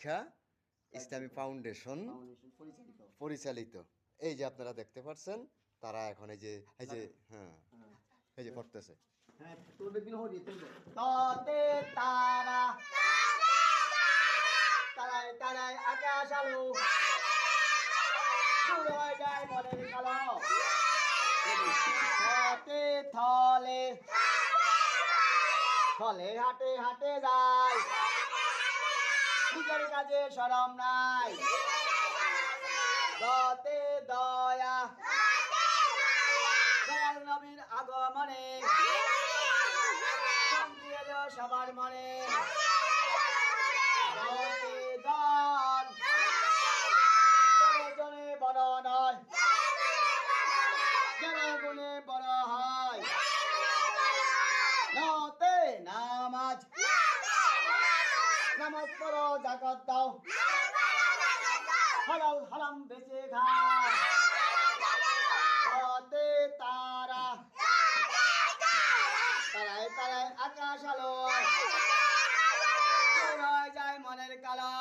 শিক্ষা ইসলামী ফাউন্ডেশন পরিচালিত। এই যে আপনারা দেখতে পাচ্ছেন তারা এখন এই যে হ্যাঁ এই যে পড়তেছে। ততে তারা তারাই তারাই আকাশ আলো দূর হয়ে যায় মনের কালো ততে থলে থলে হাটে হাটে যায় নিজের কাজে শরম নাই ততে দয়া দয়াল নবীর আগমনে শান্তি এলো সবার মনে ততে দান জনে বড় নয় জনে গুণে বড় হয় নতে নামাজ নামাজ পড়ো জাকাত দাও হালাল হারাম বেঁচে খাও ততে তারা তারাই তারাই আকাশ আলো দূর হয়ে যায় মনের কালো